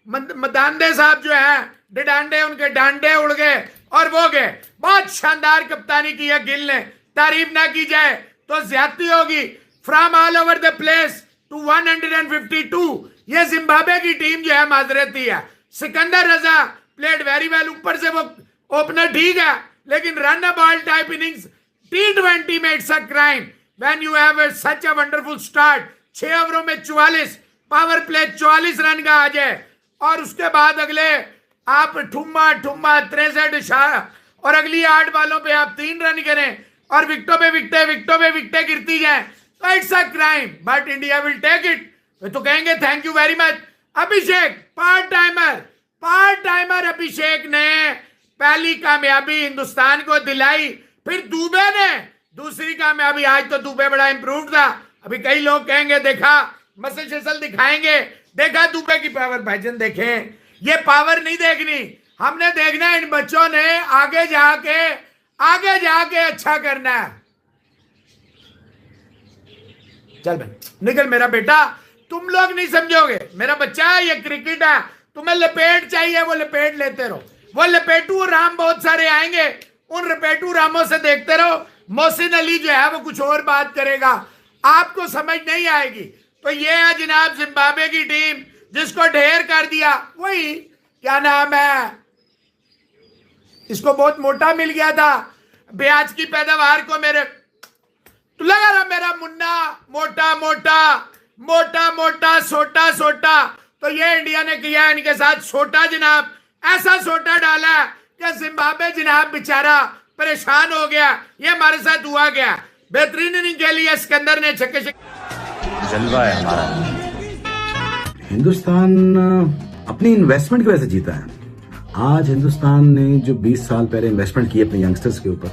मदानदे साहब जो है डिडांडे उनके डांडे उड़ गए और वो गए। बहुत शानदार कप्तानी की है गिल ने, तारीफ ना की जाए तो ज्यादती होगी। From all over the place to 152 ये जिम्बाब्वे की टीम जो है माजरती है। Sikandar Raza played very well, ऊपर से वो ओपनर ठीक है लेकिन run a ball type innings T20 में it's a crime when you have such a wonderful start. 6 ओवरों में 44, पावर प्ले 44 रन का आ जाए और उसके बाद अगले आप ठुम्मा 63 इशारा और अगली 8 बालों पे आप 3 रन करें और विकेटों पे विकेटें गिरती जाएं तो it's a crime, but India will take it. तो कहेंगे thank you very much. Abhishek part timer Abhishek ने पहली कामयाबी हिंदुस्तान को दिलाई, फिर दुबे ने दूसरी कामयाबी। आज तो दुबे बड़ा इंप्रूव था। अभी कई लोग कहेंगे देखा मसल शसल दिखाएंगे, देखा दुबे की पावर। भाईजन देखें, ये पावर नहीं देखनी, हमने देखना है इन बच्चों ने आगे जाके अच्छा करना है। चल भाई निकल मेरा बेटा, तुम लोग नहीं समझोगे, मेरा बच्चा है, ये क्रिकेट है। तुम्हें लपेट चाहिए वो लपेट लेते रहो, वो लपेटू राम बहुत सारे आएंगे, उन लपेटू रामों से देखते रहो। मोहसिन अली जो है वो कुछ और बात करेगा, आपको समझ नहीं आएगी। तो ये है जनाब जिम्बाब्वे की टीम जिसको ढेर कर दिया। वही क्या नाम है, इसको बहुत मोटा मिल गया था ब्याज की पैदावार को। मेरे तो लगा रहा मेरा मुन्ना मोटा सोटा। तो ये इंडिया ने किया इनके साथ सोटा जनाब, ऐसा सोटा डाला कि जिम्बाब्वे जनाब बेचारा परेशान हो गया। ये हमारे साथ हुआ गया। बेहतरीन इनिंग खेली है सिकंदर ने, छक्के जलवा है हमारा। हिंदुस्तान अपनी इन्वेस्टमेंट की वजह से जीता है। आज हिंदुस्तान ने जो 20 साल पहले इन्वेस्टमेंट की अपने यंगस्टर्स के ऊपर,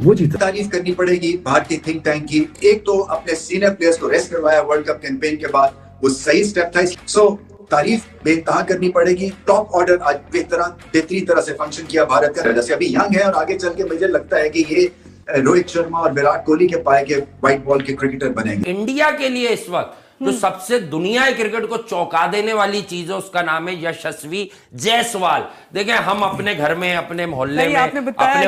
वो जीता। तारीफ करनी पड़ेगी भारतीय थिंक टैंक की। एक तो अपने सीनियर प्लेयर्स को रेस्ट करवाया वर्ल्ड कप कैंपेन के बाद, वो सही स्टेप था। सो तारीफ बेतहा करनी पड़ेगी। टॉप ऑर्डर आज बेहतरीन तरह से फंक्शन किया भारत का। जैसे अभी यंग है और आगे चल के मुझे लगता है कि ये रोहित शर्मा और विराट कोहली के पाए के व्हाइट बॉल के क्रिकेटर बनेंगे। इंडिया के लिए इस वक्त जो सबसे दुनिया के क्रिकेट को चौंका देने वाली चीज है उसका नाम है यशस्वी जायसवाल। देखें हम अपने घर में, अपने मोहल्ले में, अपने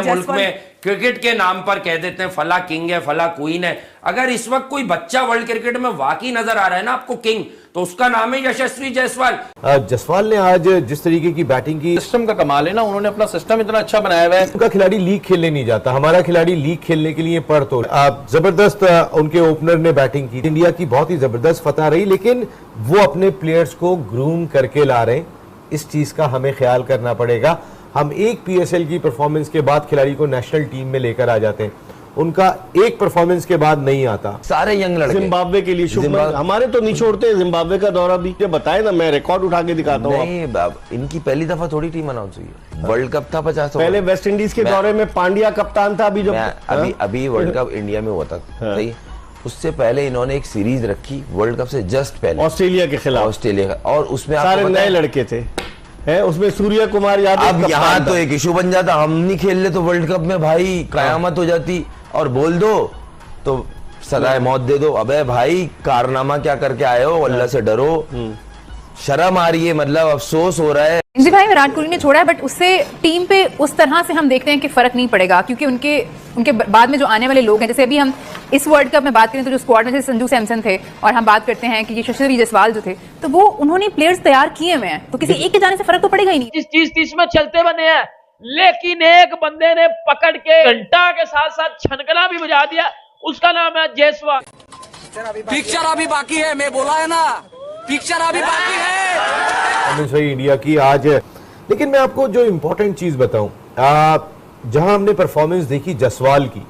मुल्क में क्रिकेट के नाम पर कह देते हैं फला किंग है, फला क्वीन है। अगर इस वक्त कोई बच्चा वर्ल्ड क्रिकेट में वाकई नजर आ रहा है ना आपको किंग, तो उसका नाम है यशस्वी जायसवाल। जायसवाल ने आज जिस तरीके की बैटिंग की, सिस्टम का कमाल है ना, उन्होंने अपना सिस्टम इतना अच्छा बनाया हुआ है। उनका खिलाड़ी लीग खेलने नहीं जाता, हमारा खिलाड़ी लीग खेलने के लिए पढ़ तो जबरदस्त उनके ओपनर ने बैटिंग की। इंडिया की बहुत ही जबरदस्त फतह रही, लेकिन वो अपने प्लेयर्स को ग्रूम करके ला रहे हैं। इस चीज का हमें ख्याल करना पड़ेगा। हम एक PSL की परफॉर्मेंस के बाद खिलाड़ी को नेशनल टीम में लेकर आ जाते हैं, उनका एक परफॉर्मेंस के बाद नहीं आता। सारे यंग लड़के जिम्बाब्वे के लिए हमारे तो नहीं छोड़ते। जिम्बाब्वे का दौरा भी बताए ना, मैं रिकॉर्ड उठा के दिखाता हूँ। नहीं, इनकी पहली दफा थोड़ी टीम अनाउंस हुई है। वर्ल्ड कप था 50। पहले वेस्ट इंडीज के दौरे में पांड्या कप्तान था। अभी वर्ल्ड कप इंडिया में हुआ था, सही। उससे पहले इन्होंने एक सीरीज रखी वर्ल्ड कप से जस्ट पहले ऑस्ट्रेलिया के खिलाफ, ऑस्ट्रेलिया का, और उसमें सारे नए लड़के थे। उसमें सूर्य कुमार यादव। अब यहाँ तो एक इशू बन जाता, हम नहीं खेल ले तो वर्ल्ड कप में भाई कयामत हो जाती। और बोल दो तो सदाए मौत दे दो। अबे भाई कारनामा क्या करके आए हो, अल्लाह से डरो। शर्म आ रही है, मतलब अफसोस हो रहा है। जी भाई विराट कोहली ने छोड़ा है, बट उससे टीम पे उस तरह से हम देखते हैं कि फर्क नहीं पड़ेगा, क्योंकि उनके बाद में जो आने वाले लोग हैं, जैसे अभी हम इस वर्ल्ड कप में बात करें तो जो स्क्वाड में जैसे संजू सैमसन थे, और हम बात करते हैं कि ये यशस्वी जायसवाल जो थे, तो वो उन्होंने प्लेयर्स तैयार किए हुए हैं, तो किसी एक के जाने से फर्क तो पड़ेगा ही नहीं। इस 30-30 में चलते बने हैं, लेकिन एक बंदे ने पकड़ के घंटा के साथ साथ छनकना भी बजा दिया, उसका नाम है जायसवाल। पिक्चर अभी बाकी है, मैं बोला है ना, पिक्चर अभी बाकी है। सही इंडिया की आज, लेकिन मैं आपको जो इम्पोर्टेंट चीज बताऊं, जहां हमने परफॉर्मेंस देखी जायसवाल की,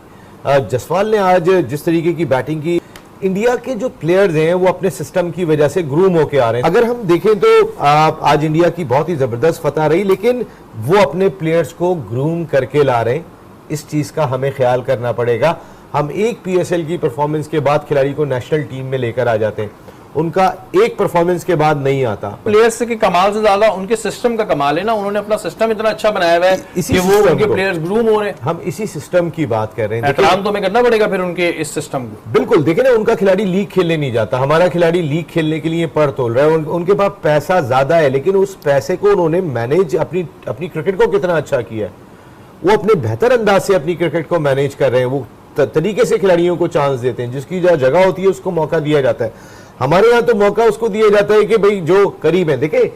जायसवाल ने आज जिस तरीके की बैटिंग की, इंडिया के जो प्लेयर्स हैं वो अपने सिस्टम की वजह से ग्रूम होके आ रहे हैं। अगर हम देखें तो आज इंडिया की बहुत ही जबरदस्त फतह रही, लेकिन वो अपने प्लेयर्स को ग्रूम करके ला रहे हैं। इस चीज का हमें ख्याल करना पड़ेगा। हम एक PSL की परफॉर्मेंस के बाद खिलाड़ी को नेशनल टीम में लेकर आ जाते हैं, उनका एक परफॉर्मेंस के बाद नहीं आता। प्लेयर्स के कमाल से ज्यादा उनके सिस्टम का कमाल है ना, उन्होंने अपना सिस्टम इतना अच्छा बनाया हुआ है कि वो उनके प्लेयर्स ग्रूम हो रहे हैं। हम इसी सिस्टम की बात कर रहे हैं, एहतराम तो हमें करना पड़ेगा फिर उनके इस सिस्टम को। बिल्कुल, देखिए ना, उनका खिलाड़ी लीग खेलने नहीं जाता, हमारा खिलाड़ी लीग खेलने के लिए पड़ तोल रहा है। उनके पास पैसा ज्यादा है, लेकिन उस पैसे को उन्होंने मैनेज अपनी क्रिकेट को कितना अच्छा किया है, वो अपने बेहतर अंदाज से अपनी क्रिकेट को मैनेज कर रहे हैं। वो तरीके से खिलाड़ियों को चांस देते हैं, जिसकी जो जगह होती है उसको मौका दिया जाता है। हमारे यहाँ तो मौका उसको दिया जाता है कि भाई जो करीब है। देखिए,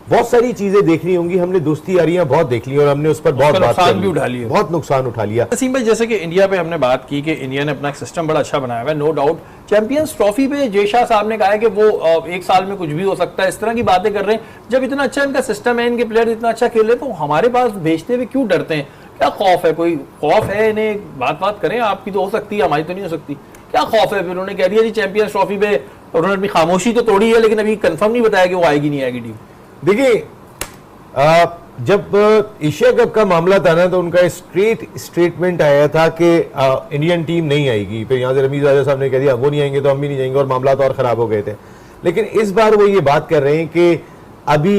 बहुत सारी चीजें देखनी होंगी, हमने दोस्ती यारियां बहुत देख ली और हमने उस पर बहुत नुकसान भी उठा लिया, बहुत नुकसान उठा लिया। नसीम भाई, जैसे कि इंडिया पे हमने बात की कि इंडिया ने अपना सिस्टम बड़ा अच्छा बनाया हुआ है, नो डाउट। चैंपियंस ट्रॉफी पे जय शाह साहब ने कहा है कि वो एक साल में कुछ भी हो सकता है, इस तरह की बातें कर रहे हैं। जब इतना अच्छा इनका सिस्टम है, इनके प्लेयर इतना अच्छा खेल रहे हैं, तो हमारे पास भेजते हुए क्यों डरते हैं? क्या खौफ है? कोई खौफ है इन्हें? बात करें, आपकी तो हो सकती है, हमारी तो नहीं हो सकती। क्या खौफ है? फिर उन्होंने कह दिया जी चैंपियंस ट्रॉफी पे, उन्होंने अपनी खामोशी तो तोड़ी है, लेकिन अभी कंफर्म नहीं बताया कि वो आएगी नहीं आएगी टीम। देखिए, जब एशिया कप का मामला था ना, तो उनका स्टेटमेंट आया था कि इंडियन टीम नहीं आएगी। फिर यहाँ से रमीज राजा साहब ने कह दिया वो नहीं आएंगे तो हम भी नहीं जाएंगे, और मामला तो और खराब हो गए थे। लेकिन इस बार वो ये बात कर रहे हैं कि अभी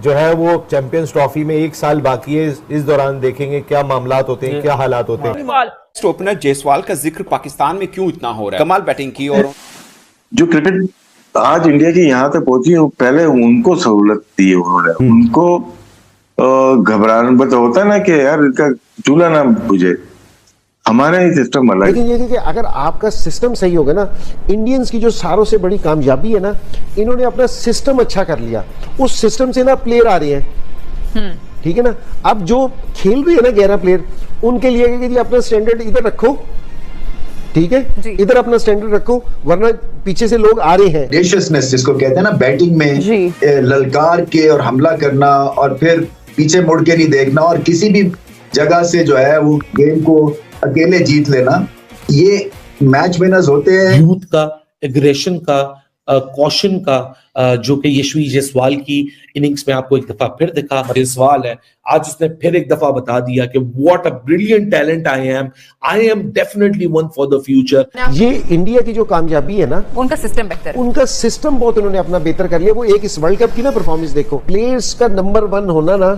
जो है वो चैंपियंस ट्रॉफी में 1 साल बाकी है, इस दौरान देखेंगे क्या मामलात होते हैं, क्या हालात होते हैं। ओपनर जायसवाल का जिक्र पाकिस्तान में क्यों इतना हो रहा है? कमाल बैटिंग की, और जो क्रिकेट आज इंडिया की यहाँ तक पहुंची है, पहले उनको सहूलत दी उन्होंने। उनको घबराना होता है ना कि यार इनका चूल्हा ना बुझे, हमारा ही सिस्टम अलग। लेकिन ये कि अगर आपका सिस्टम सही होगा ना, इंडियंस की जो सारों से बड़ी कामयाबी है ना, इन्होंने अपना सिस्टम अच्छा कर लिया, उस सिस्टम से ना प्लेयर आ रहे हैं, ठीक है ना। अब जो खेल रही है ना 11 प्लेयर, उनके लिए कि अपना स्टैंडर्ड इधर रखो, ठीक है, इधर अपना स्टैंडर्ड रखो, वरना पीछे से लोग आ रहे हैं। ऑडेशियसनेस जिसको कहते हैं ना, बैटिंग में ललकार के और हमला करना और फिर पीछे मुड़ के नहीं देखना और किसी भी जगह से जो है वो गेम को अकेले जीत लेना, ये मैच विनर्स होते हैं। यूथ का, एग्रेशन का, कॉशन का, जो कि यशवी जायसवाल की इनिंग्स में आपको एक दफा फिर दिखा। जायसवाल है, आज उसने फिर एक दफा बता दिया कि what a brilliant talent I am definitely one for the future. ये इंडिया की जो कामयाबी है ना, उनका सिस्टम बेहतर है, उनका सिस्टम बहुत उन्होंने अपना बेहतर कर लिया। वो एक इस वर्ल्ड कप की ना परफॉर्मेंस देखो, प्लेयर्स का नंबर 1 होना ना,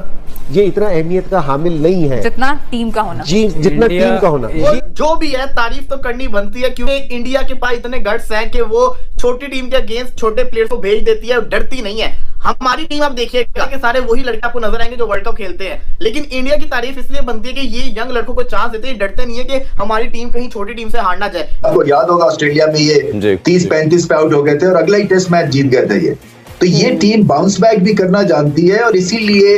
ये इतना अहमियत का हामिल नहीं है जितना टीम का होना। जी, जितना टीम का होना। जो भी है, तारीफ तो करनी बनती है, क्योंकि इंडिया के पास इतने गट्स हैं कि वो छोटी टीम के अगेंस्ट छोटे प्लेयर्स को भेज देती है, डरती नहीं है। हमारी टीम आप देखिएगा कि सारे वही लड़के आपको नजर आएंगे जो वर्ल्ड कप खेलते हैं, लेकिन इंडिया की तारीफ इसलिए बनती है कि ये यंग लड़कों को चांस देते हैं, डरते नहीं है कि हमारी टीम कहीं छोटी टीम से हार ना जाए। आपको याद होगा ऑस्ट्रेलिया में ये 30-35 पे आउट हो गए थे और अगला ही टेस्ट मैच जीत गए थे ये। तो ये टीम बाउंस बैक भी करना जानती है और इसीलिए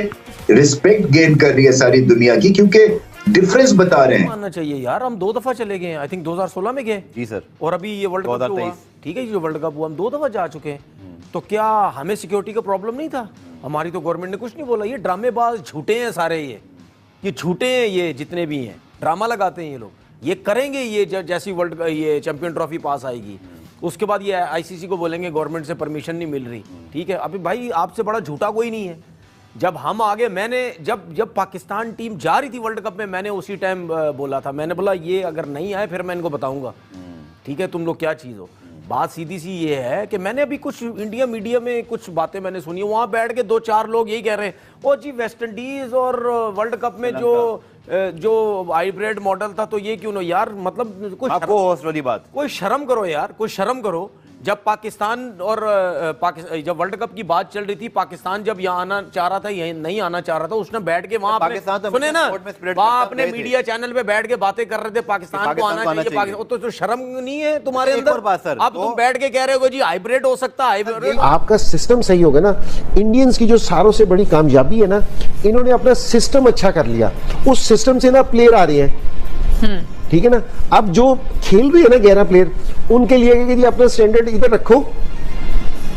रिस्पेक्ट गेन कर रही है सारी दुनिया की, क्योंकि डिफरेंस बता रहे हैं। मानना चाहिए यार, हम 2 दफा चले गए, आई थिंक 2016 में गए जी सर, और अभी ये वर्ल्ड कप हुआ, ठीक है, जो वर्ल्ड कप हुआ हम 2 दफा जा चुके हैं। तो क्या हमें सिक्योरिटी का प्रॉब्लम नहीं था? हमारी तो गवर्नमेंट ने कुछ नहीं बोला। ये ड्रामेबाज झूठे हैं सारे, ये झूठे हैं, ये जितने भी हैं ड्रामा लगाते हैं ये लोग। ये करेंगे, ये जैसी वर्ल्ड ये चैंपियन ट्रॉफी पास आएगी उसके बाद ये आईसीसी को बोलेंगे गवर्नमेंट से परमिशन नहीं मिल रही, ठीक है। अभी भाई आपसे बड़ा झूठा कोई नहीं है। जब हम आगे, मैंने जब पाकिस्तान टीम जा रही थी वर्ल्ड कप में, मैंने उसी टाइम बोला था, मैंने बोला ये अगर नहीं आए फिर मैं इनको बताऊंगा, ठीक है, तुम लोग क्या चीज़ हो। बात सीधी सी ये है कि मैंने अभी कुछ इंडिया मीडिया में कुछ बातें मैंने सुनी, वहां बैठ के 2-4 लोग यही कह रहे हैं, ओ जी वेस्ट इंडीज और वर्ल्ड कप में जो हाइब्रिड मॉडल था तो ये क्यों ना यार, मतलब कोई शर्म करो यार, कोई शर्म करो। जब पाकिस्तान और जब वर्ल्ड कप की बात चल रही थी, पाकिस्तान जब यहाँ आना चाह रहा था, यहीं नहीं आना चाह रहा था, उसने बैठ के वहां सुने ना, वहां अपने मीडिया चैनल पे बैठ के बातें कर रहे थे, पाकिस्तान को आना चाहिए, पाकिस्तान। तो शर्म नहीं है तुम्हारे अंदर? अब तुम बैठ के कह रहे हो जी हाइब्रिड हो सकता है। आपका सिस्टम सही होगा ना, इंडियंस की जो सारों से बड़ी कामयाबी है ना, इन्होंने अपना सिस्टम अच्छा कर लिया, उस सिस्टम से ना प्लेयर आ रहे हैं, ठीक है ना। अब जो खेल रही है ना 11 प्लेयर, उनके लिए कि अपना स्टैंडर्ड इधर रखो,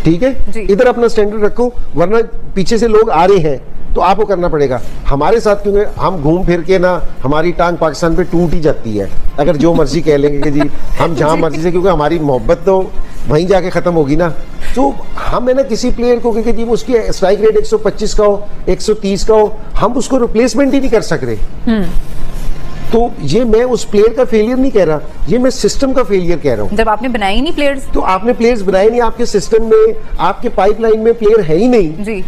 ठीक है, इधर अपना स्टैंडर्ड रखो, वरना पीछे से लोग आ रहे हैं, तो आपको करना पड़ेगा। हमारे साथ क्योंकि हम घूम फिर के ना, हमारी टांग पाकिस्तान पे टूट ही जाती है, अगर जो मर्जी कह लेंगे कि जी हम जहां मर्जी से, क्योंकि हमारी मोहब्बत तो वहीं जाके खत्म होगी ना। तो हम है ना किसी प्लेयर को कि उसकी स्ट्राइक रेट 125 का हो, 130 का हो, हम उसको रिप्लेसमेंट ही नहीं कर सकते। तो ये मैं उस प्लेयर का फेलियर नहीं कह रहा, ये मैं सिस्टम का फेलियर कह रहा हूँ। जब आपने बनाए नहीं प्लेयर्स, तो आपने प्लेयर्स बनाए नहीं, आपके सिस्टम में, आपके पाइपलाइन में प्लेयर है ही नहीं जी।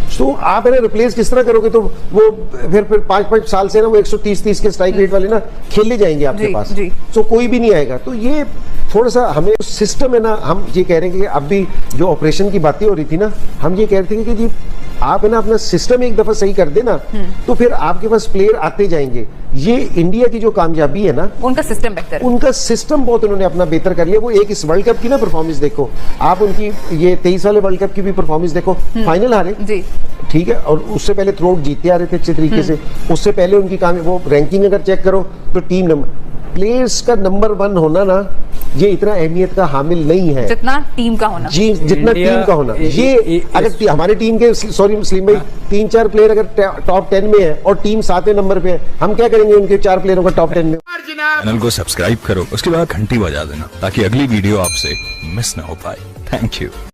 तो आप है ना रिप्लेस किस तरह करोगे? तो वो फिर 5-5 साल से ना वो 130 के स्ट्राइक रेट वाले ना खेलने जाएंगे आपके पास, तो कोई भी नहीं आएगा। तो ये थोड़ा सा हमें सिस्टम है ना, हम ये कह रहे हैं कि अब भी जो ऑपरेशन की बातें हो रही थी ना, हम ये कह रहे थे कि जी आप है ना अपना सिस्टम एक दफा सही कर देना, तो फिर आपके पास प्लेयर आते जाएंगे। ये इंडिया की जो कामयाबी है ना, उनका सिस्टम बेहतर, उनका सिस्टम बहुत उन्होंने अपना बेहतर कर लिया। वो एक इस वर्ल्ड कप की ना परफॉर्मेंस देखो आप, उनकी ये 23 वाले वर्ल्ड कप की भी परफॉर्मेंस देखो, फाइनल हारे जी, ठीक है, और उससे पहले थ्रू आउट जीतते आ रहे थे अच्छे तरीके से। उससे पहले उनकी वो रैंकिंग अगर चेक करो तो टीम नंबर, प्लेयर्स का नंबर 1 होना ना, ये इतना अहमियत का हामिल नहीं है जितना टीम का होना जी, जितना टीम का होना। ये अगर हमारे टीम के, सॉरी मुस्लिम भाई, 3-4 प्लेयर अगर टॉप 10 में है और टीम 7वें नंबर पे है, हम क्या करेंगे उनके 4 प्लेयरों का टॉप 10 में? चैनल को सब्सक्राइब करो, उसके बाद घंटी बजा देना ताकि अगली वीडियो आपसे मिस ना हो पाए। Thank you.